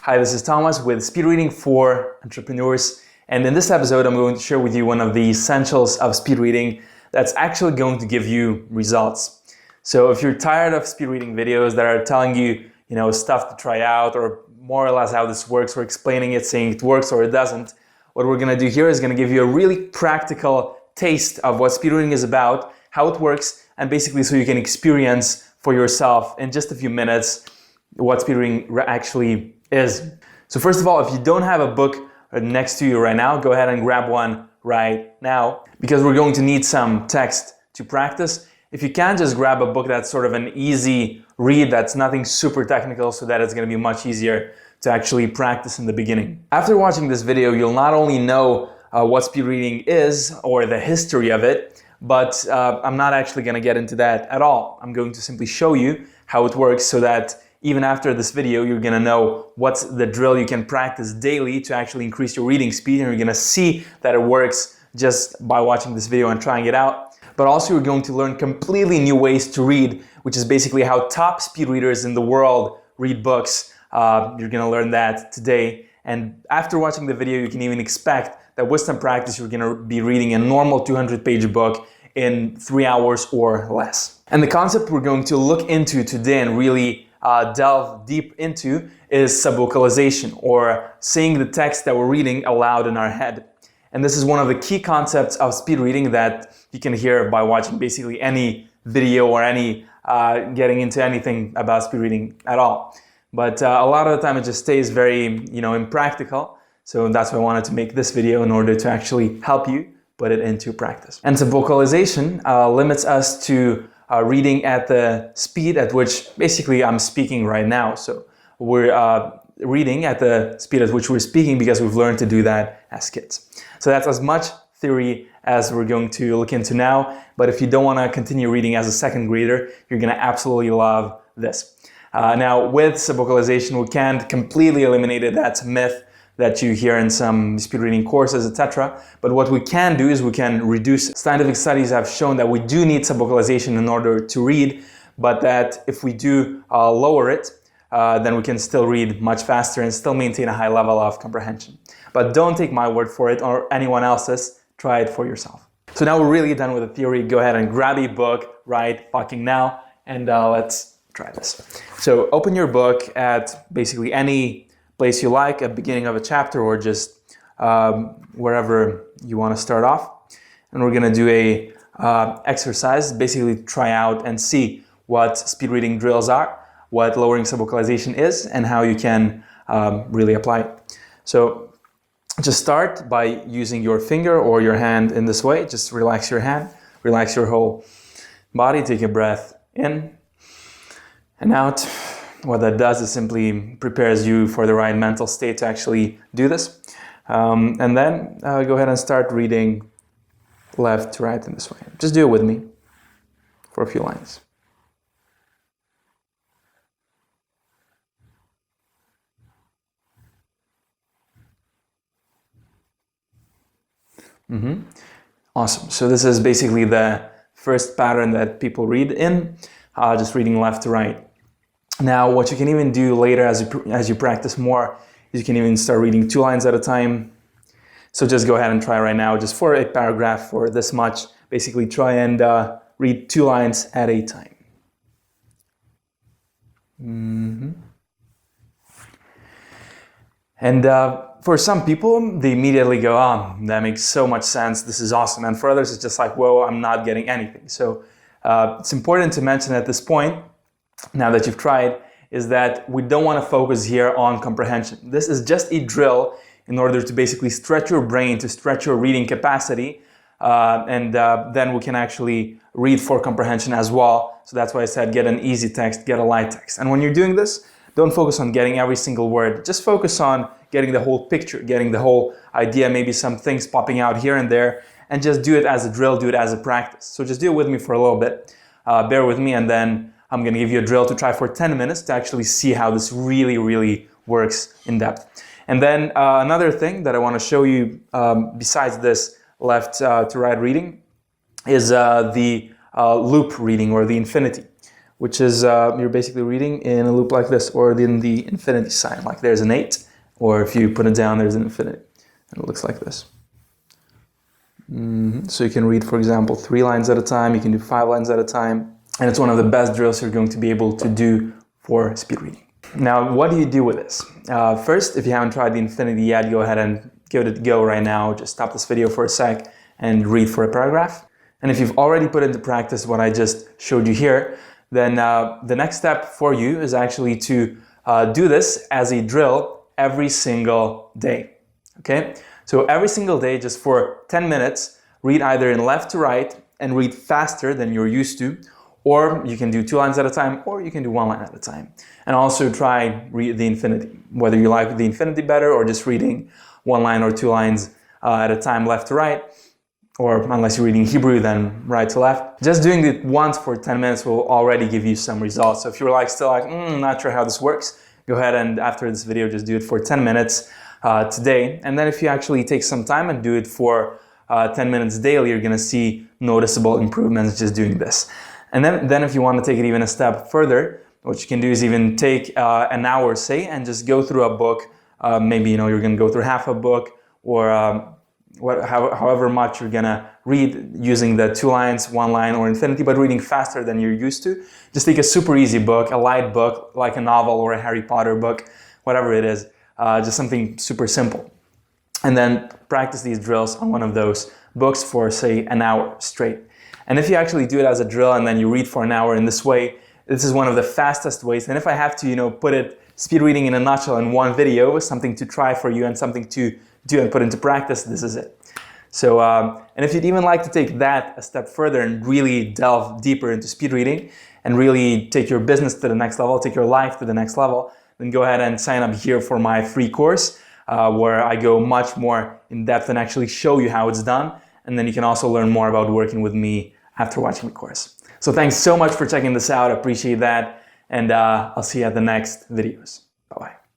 Hi, this is Thomas with Speed Reading for Entrepreneurs, and in this episode I'm going to share with you one of the essentials of speed reading that's actually going to give you results. So if you're tired of speed reading videos that are telling you, stuff to try out or more or less how this works or explaining it, saying it works or it doesn't, what we're going to do here is going to give you a really practical taste of what speed reading is about, how it works, and basically so you can experience for yourself in just a few minutes what speed reading actually is. So first of all, if you don't have a book next to you right now, go ahead and grab one right now, because we're going to need some text to practice. If you can, just grab a book that's sort of an easy read, that's nothing super technical, so that it's going to be much easier to actually practice in the beginning. After watching this video, you'll not only know what speed reading is or the history of it, but I'm not actually going to get into that at all. I'm going to simply show you how it works so that even after this video, you're going to know what's the drill you can practice daily to actually increase your reading speed, and you're going to see that it works just by watching this video and trying it out. But also you're going to learn completely new ways to read, which is basically how top speed readers in the world read books. You're going to learn that today. And after watching the video, you can even expect that with some practice, you're going to be reading a normal 200-page book in 3 hours or less. And the concept we're going to look into today and really delve deep into is subvocalization, or saying the text that we're reading aloud in our head. And this is one of the key concepts of speed reading that you can hear by watching basically any video or any getting into anything about speed reading at all. But a lot of the time it just stays very, impractical. So that's why I wanted to make this video in order to actually help you put it into practice. And subvocalization limits us to reading at the speed at which basically I'm speaking right now. So we're reading at the speed at which we're speaking because we've learned to do that as kids. So that's as much theory as we're going to look into now. But if you don't want to continue reading as a second grader, you're going to absolutely love this. Now with subvocalization, we can't completely eliminate it. That's a myth that you hear in some speed reading courses, etc. But what we can do is we can reduce it. Scientific studies have shown that we do need subvocalization in order to read, but that if we do lower it, then we can still read much faster and still maintain a high level of comprehension. But don't take my word for it or anyone else's. Try it for yourself. So now we're really done with the theory. Go ahead and grab a book right fucking now, and let's try this. So open your book at basically any place you like, at the beginning of a chapter or just wherever you want to start off. And we're going to do a exercise, basically try out and see what speed reading drills are, what lowering subvocalization is, and how you can really apply it. So just start by using your finger or your hand in this way. Just relax your hand, relax your whole body, take a breath in and out. What that does is simply prepares you for the right mental state to actually do this. And then go ahead and start reading left to right in this way. Just do it with me for a few lines. Awesome. So this is basically the first pattern that people read in, just reading left to right. Now, what you can even do later as you practice more is you can even start reading 2 lines at a time. So just go ahead and try right now, just for a paragraph for this much. Basically try and read 2 lines at a time. And for some people, they immediately go, that makes so much sense, this is awesome. And for others, it's just like, whoa, I'm not getting anything. So it's important to mention at this point, now that you've tried, is that we don't want to focus here on comprehension. This is just a drill in order to basically stretch your brain, to stretch your reading capacity, and then we can actually read for comprehension as well. So that's why I said get an easy text, get a light text. And when you're doing this, don't focus on getting every single word. Just focus on getting the whole picture, getting the whole idea, maybe some things popping out here and there, and just do it as a drill, do it as a practice. So just do it with me for a little bit. Bear with me, and then I'm going to give you a drill to try for 10 minutes to actually see how this really, really works in depth. And then another thing that I want to show you besides this left to right reading is the loop reading or the infinity. which is you're basically reading in a loop like this, or in the infinity sign, like there's an 8, or if you put it down, there's an infinity. And it looks like this. So you can read, for example, 3 lines at a time, you can do 5 lines at a time, and it's one of the best drills you're going to be able to do for speed reading. Now, what do you do with this? First, if you haven't tried the infinity yet, go ahead and give it a go right now. Just stop this video for a sec and read for a paragraph. And if you've already put into practice what I just showed you here, then the next step for you is actually to do this as a drill every single day. Okay? So every single day, just for 10 minutes, read either in left to right and read faster than you're used to, or you can do 2 lines at a time, or you can do 1 line at a time. And also try read the infinity, whether you like the infinity better or just reading 1 line or 2 lines at a time left to right, or unless you're reading Hebrew, then right to left. Just doing it once for 10 minutes will already give you some results. So if you're still not sure how this works, go ahead and after this video, just do it for 10 minutes today. And then if you actually take some time and do it for 10 minutes daily, you're gonna see noticeable improvements just doing this. And then if you want to take it even a step further, what you can do is even take an hour, say, and just go through a book. Maybe you're going to go through half a book, or however much you're going to read using the 2 lines, 1 line, or infinity, but reading faster than you're used to. Just take a super easy book, a light book, like a novel or a Harry Potter book, whatever it is, just something super simple. And then practice these drills on one of those books for, say, an hour straight. And if you actually do it as a drill and then you read for an hour in this way, this is one of the fastest ways. And if I have to, put it speed reading in a nutshell in one video, something to try for you and something to do and put into practice, this is it. So, and if you'd even like to take that a step further and really delve deeper into speed reading and really take your business to the next level, take your life to the next level, then go ahead and sign up here for my free course where I go much more in depth and actually show you how it's done. And then you can also learn more about working with me after watching the course. So thanks so much for checking this out. I appreciate that. And I'll see you at the next videos. Bye-bye.